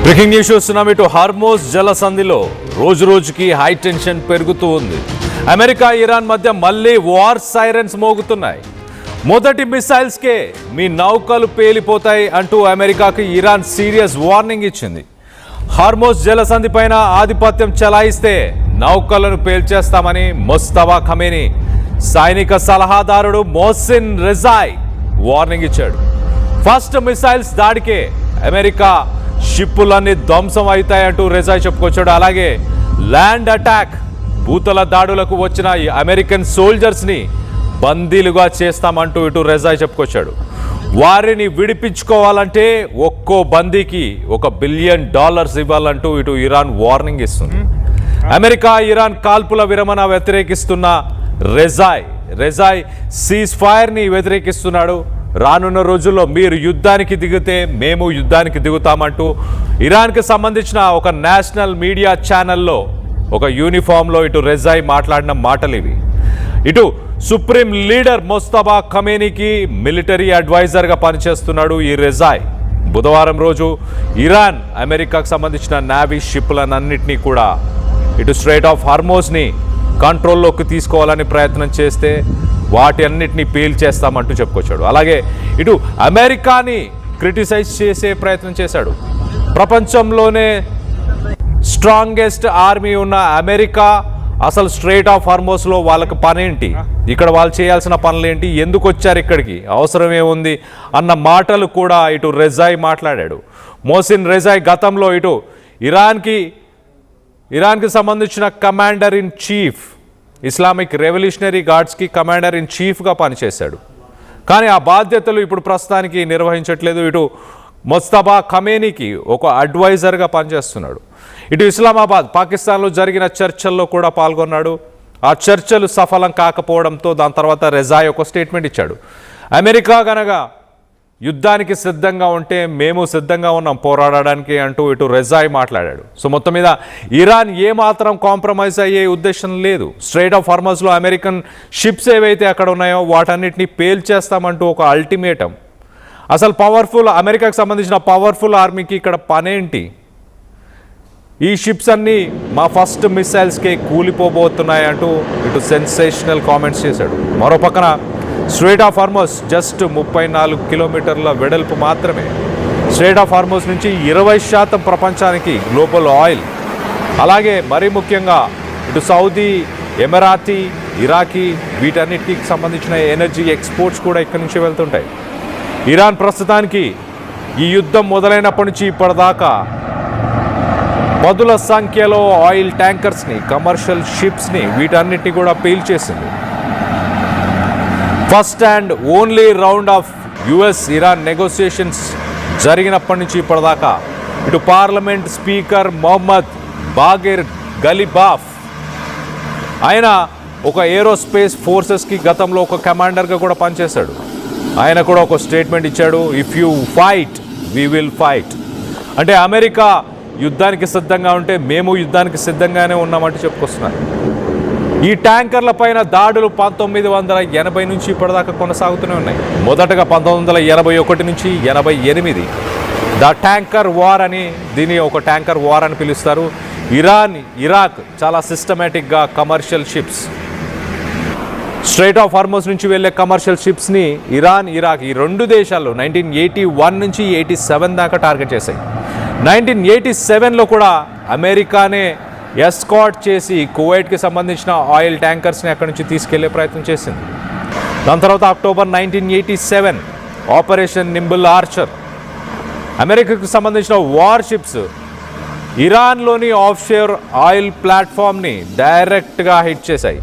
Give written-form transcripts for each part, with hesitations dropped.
Breaking news చూస్తున్నాం. ఇటు Hormuz జలసంధిలో రోజు రోజుకి హై టెన్షన్ పెరుగుతూ ఉంది. అమెరికా ఇరాన్ మధ్య మళ్ళీ వార్ సైరన్స్ మోగుతున్నాయి. మొదటి మిసైల్స్కే మీ నౌకలు పేలిపోతాయి అంటూ అమెరికాకి ఇరాన్ సీరియస్ వార్నింగ్ ఇచ్చింది. హార్మోజ్ జలసంధి పైన ఆధిపత్యం చెలాయిస్తే నౌకలను పేల్చేస్తామని ముస్తఫా ఖమేనీ సైనిక సలహాదారుడు మొహసిన్ రెజాయ్ వార్నింగ్ ఇచ్చాడు. ఫస్ట్ మిసైల్స్ దాడికే అమెరికా షిప్పులన్నీ ధ్వంసం అవుతాయంటూ రెజాయ్ చెప్పుకొచ్చాడు. అలాగే ల్యాండ్ అటాక్ భూతల దాడులకు వచ్చిన అమెరికన్ సోల్జర్స్ని బందీలుగా చేస్తామంటూ ఇటు రెజాయ్ చెప్పుకొచ్చాడు. వారిని విడిపించుకోవాలంటే ఒక్కో బందీకి $1 బిలియన్ ఇవ్వాలంటూ ఇటు ఇరాన్ వార్నింగ్ ఇస్తుంది. అమెరికా ఇరాన్ కాల్పుల విరమణ వ్యతిరేకిస్తున్న రెజాయ్ సీజ్ ఫైర్ని వ్యతిరేకిస్తున్నాడు. రానున్న రోజుల్లో మీరు యుద్ధానికి దిగితే మేము యుద్ధానికి దిగుతామంటూ ఇరాన్కి సంబంధించిన ఒక నేషనల్ మీడియా ఛానల్లో ఒక యూనిఫామ్లో ఇటు రెజాయ్ మాట్లాడిన మాటలు ఇవి. ఇటు సుప్రీం లీడర్ ముస్తఫా ఖమేనీకి మిలిటరీ అడ్వైజర్గా పనిచేస్తున్నాడు ఈ రెజాయ్. బుధవారం రోజు ఇరాన్ అమెరికాకు సంబంధించిన నేవీ షిప్లన్నింటినీ కూడా ఇటు స్ట్రైట్ ఆఫ్ హార్మోజ్ని కంట్రోల్లోకి తీసుకోవాలని ప్రయత్నం చేస్తే వాటి అన్నిటినీ పేల్చేస్తామంటూ చెప్పుకొచ్చాడు. అలాగే ఇటు అమెరికాని క్రిటిసైజ్ చేసే ప్రయత్నం చేశాడు. ప్రపంచంలోనే స్ట్రాంగెస్ట్ ఆర్మీ ఉన్న అమెరికా అసలు స్ట్రైట్ ఆఫ్ హార్మోజ్లో వాళ్ళకి పనేంటి, ఇక్కడ వాళ్ళు చేయాల్సిన పనులేంటి, ఎందుకు వచ్చారు ఇక్కడికి, అవసరం ఏముంది అన్న మాటలు కూడా ఇటు రెజాయ్ మాట్లాడాడు. మొహసిన్ రెజాయ్ గతంలో ఇటు ఇరాన్కి సంబంధించిన commander in chief Islamic revolutionary గార్డ్స్కి కమాండర్ ఇన్ చీఫ్గా పనిచేశాడు. కానీ ఆ బాధ్యతలు ఇప్పుడు ప్రస్తుతానికి నిర్వహించట్లేదు. ఇటు ముస్తఫా ఖమేనీకి ఒక అడ్వైజర్గా పనిచేస్తున్నాడు. ఇటు ఇస్లామాబాద్ పాకిస్తాన్లో జరిగిన చర్చల్లో కూడా పాల్గొన్నాడు. ఆ చర్చలు సఫలం కాకపోవడంతో దాని తర్వాత రెజాయ్ ఒక స్టేట్మెంట్ ఇచ్చాడు. అమెరికా గనక యుద్ధానికి సిద్ధంగా ఉంటే మేము సిద్ధంగా ఉన్నాం పోరాడడానికి అంటూ ఇటు రెజాయ్ మాట్లాడాడు. సో మొత్తం మీద ఇరాన్ ఏమాత్రం కాంప్రమైజ్ అయ్యే ఉద్దేశం లేదు. స్ట్రైట్ ఆఫ్ హార్మోజ్లో అమెరికన్ షిప్స్ ఏవైతే అక్కడ ఉన్నాయో వాటన్నిటిని పేల్చేస్తామంటూ ఒక అల్టిమేటం. అసలు అమెరికాకు సంబంధించిన పవర్ఫుల్ ఆర్మీకి ఇక్కడ పనేంటి, ఈ షిప్స్ అన్నీ మా ఫస్ట్ మిసైల్స్కే కూలిపోబోతున్నాయి అంటూ ఇటు సెన్సేషనల్ కామెంట్స్ చేశాడు. మరో పక్కన స్ట్రైట్ ఆఫ్ హార్మోజ్ జస్ట్ 34 కిలోమీటర్ల వెడల్పు మాత్రమే. స్ట్రైట్ ఆఫ్ హార్మోజ్ నుంచి 20% ప్రపంచానికి గ్లోబల్ ఆయిల్, అలాగే మరీ ముఖ్యంగా ఇటు సౌదీ, ఎమిరాతీ, ఇరాకీ వీటన్నిటికి సంబంధించిన ఎనర్జీ ఎక్స్పోర్ట్స్ కూడా ఇక్కడి నుంచి వెళ్తుంటాయి. ఇరాన్ ప్రస్తుతానికి ఈ యుద్ధం మొదలైనప్పటి నుంచి ఇప్పటిదాకా పదుల సంఖ్యలో ఆయిల్ ట్యాంకర్స్ని, కమర్షియల్ షిప్స్ని వీటన్నిటిని కూడా పేల్చేసింది. First and only round of US Iran negotiations జరిగినప్పటి నుంచి ఇప్పటిదాకా ఇటు parliament speaker Mohammad Bagher Ghalibaf ఆయన ఒక ఏరోస్పేస్ ఫోర్సెస్కి గతంలో ఒక కమాండర్గా కూడా పనిచేశాడు. ఆయన కూడా ఒక స్టేట్మెంట్ ఇచ్చాడు. If you fight we will fight. అంటే అమెరికా యుద్ధానికి సిద్ధంగా ఉంటే మేము యుద్ధానికి సిద్ధంగానే ఉన్నామంటూ చెప్పుకొస్తున్నారు. ఈ ట్యాంకర్ల పైన దాడులు 1980 నుంచి ఇప్పటిదాకా కొనసాగుతూనే ఉన్నాయి. మొదటగా 1981 నుంచి 88 ద ట్యాంకర్ వార్ అని, దీన్ని ఒక ట్యాంకర్ వార్ అని పిలుస్తారు. ఇరాన్, ఇరాక్ చాలా సిస్టమేటిక్గా commercial ships, straight of Hormuz నుంచి వెళ్ళే కమర్షియల్ షిప్స్ని ఇరాన్, ఇరాక్ ఈ రెండు దేశాల్లో 1981 నుంచి 87 దాకా టార్గెట్ చేశాయి. 1987లో కూడా అమెరికానే ఎస్కాట్ చేసి కువైట్కి సంబంధించిన ఆయిల్ ట్యాంకర్స్ని అక్కడి నుంచి తీసుకెళ్లే ప్రయత్నం చేసింది. దాని తర్వాత అక్టోబర్ 1987 ఆపరేషన్ నింబుల్ ఆర్చర్, అమెరికాకు సంబంధించిన వార్ షిప్స్ ఇరాన్లోని ఆఫ్షోర్ ఆయిల్ ప్లాట్ఫామ్ని డైరెక్ట్గా హిట్ చేశాయి.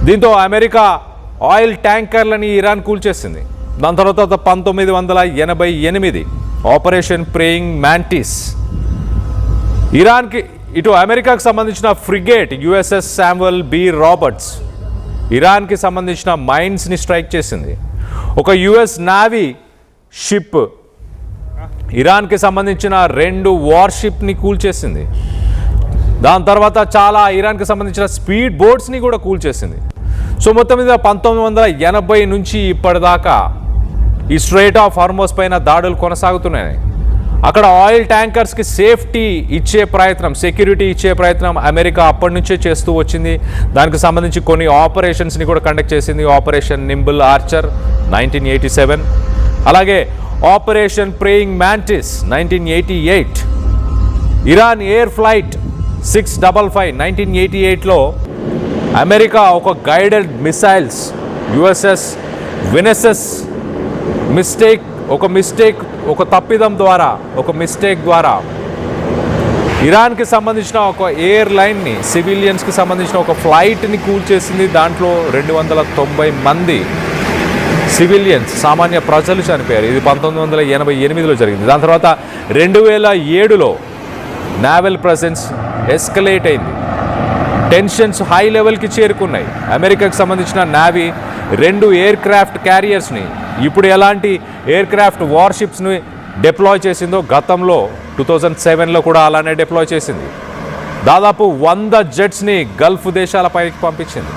దీంతో అమెరికా ఆయిల్ ట్యాంకర్లని ఇరాన్ కూల్చేసింది. దాని తర్వాత 1988 ఆపరేషన్ ప్రేయింగ్ మ్యాంటిస్, ఇటు అమెరికాకు సంబంధించిన frigate USS Samuel B Roberts ఇరాన్కి సంబంధించిన మైన్స్ని స్ట్రైక్ చేసింది. ఒక యుఎస్ నావీ షిప్ ఇరాన్కి సంబంధించిన 2 వార్షిప్ని కూల్చేసింది. దాని తర్వాత చాలా ఇరాన్కి సంబంధించిన స్పీడ్ బోట్స్ని కూడా కూల్చేసింది. సో మొత్తం మీద 1980 నుంచి ఇప్పటిదాకా ఈ స్ట్రైట్ ఆఫ్ హార్మోజ్ పైన దాడులు కొనసాగుతున్నాయి. అక్కడ ఆయిల్ ట్యాంకర్స్కి సేఫ్టీ ఇచ్చే ప్రయత్నం, సెక్యూరిటీ ఇచ్చే ప్రయత్నం అమెరికా అప్పటి నుంచే చేస్తూ వచ్చింది. దానికి సంబంధించి కొన్ని ఆపరేషన్స్ని కూడా కండక్ట్ చేసింది. ఆపరేషన్ నింబుల్ ఆర్చర్ 1987, అలాగే operation Praying Mantis 1988, Iran air flight 655 1988లో అమెరికా ఒక గైడెడ్ మిసైల్స్ యుఎస్ఎస్ వినెసెస్ ఒక తప్పిదం ద్వారా, ఒక మిస్టేక్ ద్వారా ఇరాన్కి సంబంధించిన ఒక ఎయిర్లైన్ని, సివిలియన్స్కి సంబంధించిన ఒక ఫ్లైట్ని కూల్చేసింది. దాంట్లో 290 మంది సివిలియన్స్, సామాన్య ప్రజలు చనిపోయారు. ఇది 1988లో జరిగింది. దాని తర్వాత 2007లో నావల్ ప్రెజెన్స్ ఎస్కలేట్ అయింది. టెన్షన్స్ హై లెవెల్కి చేరుకున్నాయి. అమెరికాకి సంబంధించిన నావీ 2 ఎయిర్ క్రాఫ్ట్ క్యారియర్స్ని, ఇప్పుడు ఎలాంటి ఎయిర్ క్రాఫ్ట్ వార్షిప్స్ని డిప్లాయ్ చేసిందో గతంలో 2007లో కూడా అలానే డిప్లాయ్ చేసింది. దాదాపు 100 జెట్స్ని గల్ఫ్ దేశాలపైకి పంపించింది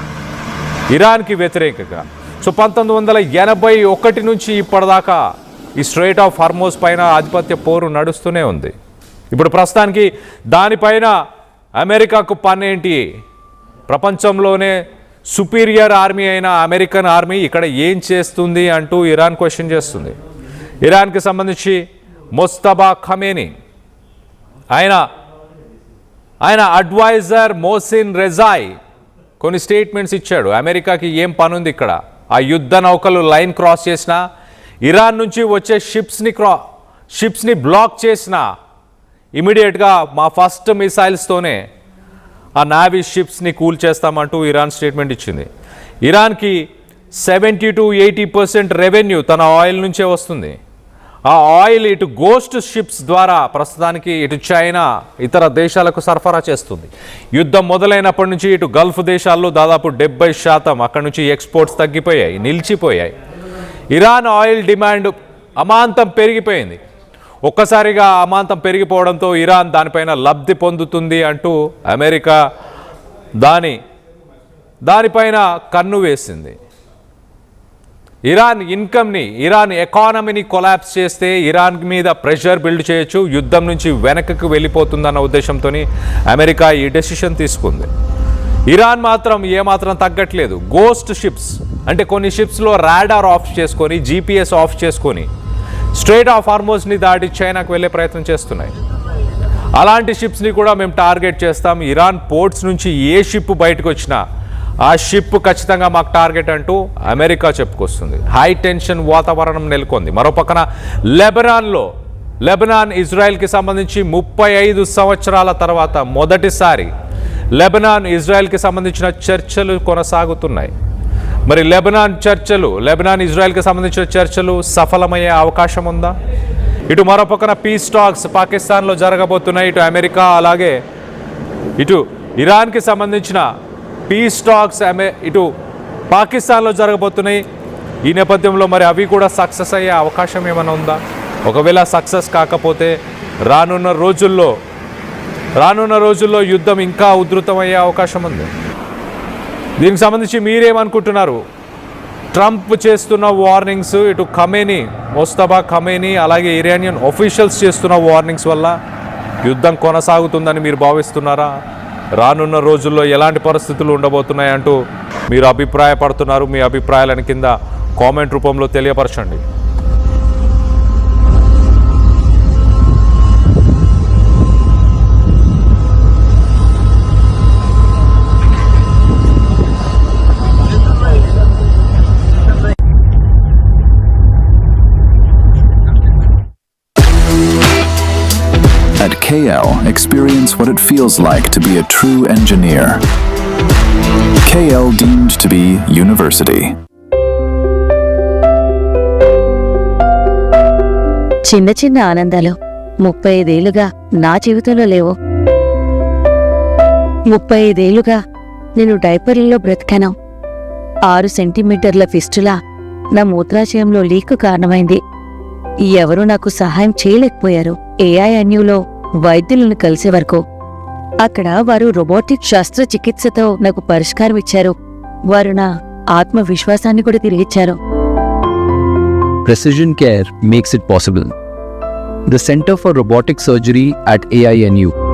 ఇరాన్కి వ్యతిరేకంగా. సో 1981 నుంచి ఇప్పటిదాకా ఈ స్ట్రెయిట్ ఆఫ్ హార్మోజ్ పైన ఆధిపత్య పోరు నడుస్తూనే ఉంది. ఇప్పుడు ప్రస్తుతానికి దానిపైన అమెరికాకు పనేంటి? ప్రపంచంలోనే సుపీరియర్ ఆర్మీ అయిన అమెరికన్ ఆర్మీ ఇక్కడ ఏం చేస్తుంది అంటూ ఇరాన్ క్వశ్చన్ చేస్తుంది. ఇరాన్కి సంబంధించి ముస్తబా ఖమేనీ ఆయన అడ్వైజర్ మోసిన్ రెజాయ్ కొన్ని స్టేట్మెంట్స్ ఇచ్చాడు. అమెరికాకి ఏం పనుంది ఇక్కడ? ఆ యుద్ధ నౌకలు లైన్ క్రాస్ చేసినా, ఇరాన్ నుంచి వచ్చే షిప్స్ని బ్లాక్ చేసినా ఇమీడియట్గా మా ఫస్ట్ మిసైల్స్తోనే ఆ నావీ షిప్స్ని కూల్ చేస్తామంటూ ఇరాన్ స్టేట్మెంట్ ఇచ్చింది. ఇరాన్కి 70 to 80% రెవెన్యూ తన ఆయిల్ నుంచే వస్తుంది. ఆ ఆయిల్ ఇటు గోస్ట్ షిప్స్ ద్వారా ప్రస్తుతానికి ఇటు చైనా, ఇతర దేశాలకు సరఫరా చేస్తుంది. యుద్ధం మొదలైనప్పటి నుంచి ఇటు గల్ఫ్ దేశాల్లో దాదాపు 70% అక్కడి నుంచి ఎక్స్పోర్ట్స్ తగ్గిపోయాయి, నిలిచిపోయాయి. ఇరాన్ ఆయిల్ డిమాండ్ అమాంతం పెరిగిపోయింది. ఒక్కసారిగా అమాంతం పెరిగిపోవడంతో ఇరాన్ దానిపైన లబ్ధి పొందుతుంది అంటూ అమెరికా దానిపైన కన్ను వేసింది. ఇరాన్ ఇన్కమ్ని, ఇరాన్ ఎకానమీని కొలాప్స్ చేస్తే ఇరాన్ మీద ప్రెషర్ బిల్డ్ చేయొచ్చు, యుద్ధం నుంచి వెనక్కి వెళ్ళిపోతుందన్న ఉద్దేశంతో అమెరికా ఈ డెసిషన్ తీసుకుంది. ఇరాన్ మాత్రం ఏమాత్రం తగ్గట్లేదు. గోస్ట్ షిప్స్ అంటే కొన్ని షిప్స్లో రాడార్ ఆఫ్ చేసుకొని, GPS ఆఫ్ చేసుకొని స్ట్రెయిట్ ఆఫ్ హార్మోజ్ని దాటి చైనాకు వెళ్ళే ప్రయత్నం చేస్తున్నాయి. అలాంటి షిప్స్ని కూడా మేము టార్గెట్ చేస్తాం. ఇరాన్ పోర్ట్స్ నుంచి ఏ షిప్ బయటకు వచ్చినా ఆ షిప్ ఖచ్చితంగా మాకు టార్గెట్ అంటూ అమెరికా చెప్పుకొస్తుంది. హై టెన్షన్ వాతావరణం నెలకొంది. మరోపక్కన లెబనాన్ ఇజ్రాయెల్కి సంబంధించి 35 సంవత్సరాల తర్వాత మొదటిసారి లెబనాన్ ఇజ్రాయెల్కి సంబంధించిన చర్చలు కొనసాగుతున్నాయి. మరి లెబనాన్ ఇజ్రాయెల్కి సంబంధించిన చర్చలు సఫలమయ్యే అవకాశం ఉందా? ఇటు మరోపక్కన పీస్ టాక్స్ పాకిస్తాన్లో జరగబోతున్నాయి. ఇటు అమెరికా, అలాగే ఇటు ఇరాన్కి సంబంధించిన పీస్ టాక్స్ ఇటు పాకిస్తాన్లో జరగబోతున్నాయి. ఈ నేపథ్యంలో మరి అవి కూడా సక్సెస్ అయ్యే అవకాశం ఏమైనా ఉందా? ఒకవేళ సక్సెస్ కాకపోతే రానున్న రోజుల్లో యుద్ధం ఇంకా ఉధృతమయ్యే అవకాశం ఉంది. దీనికి సంబంధించి మీరేమనుకుంటున్నారు? ట్రంప్ చేస్తున్న వార్నింగ్స్, ఇటు ముస్తబా ఖమేనీ, అలాగే ఇరానియన్ ఆఫీషియల్స్ చేస్తున్న వార్నింగ్స్ వల్ల యుద్ధం కొనసాగుతుందని మీరు భావిస్తున్నారా? రానున్న రోజుల్లో ఎలాంటి పరిస్థితులు ఉండబోతున్నాయంటూ మీరు అభిప్రాయపడుతున్నారు? మీ అభిప్రాయాలను కింద కామెంట్ రూపంలో తెలియపరచండి. At KL, experience what it feels like to be a true engineer. KL deemed to be university. చిన్న చిన్న ఆనందాలు 35 ఏళ్లుగా నా జీవితంలో లేవు. 35 ఏళ్లుగా నేను డైపర్లలో బ్రతికాను. 6 సెంటీమీటర్ల ఫిస్టులా నా మూత్రాశయంలో లీక్ కారణమైంది. ఎవరూ నాకు సహాయం చేయలేకపోయారు. AINUలో వైద్యులను కలిసే వరకు. అక్కడ వారు రోబోటిక్ శస్త్రచికిత్సతో నాకు పరిష్కారం ఇచ్చారు. వారు నా ఆత్మవిశ్వాసాన్ని కూడా తిరిగిచ్చారు. Precision care makes it possible. the Center for Robotic Surgery at AINU.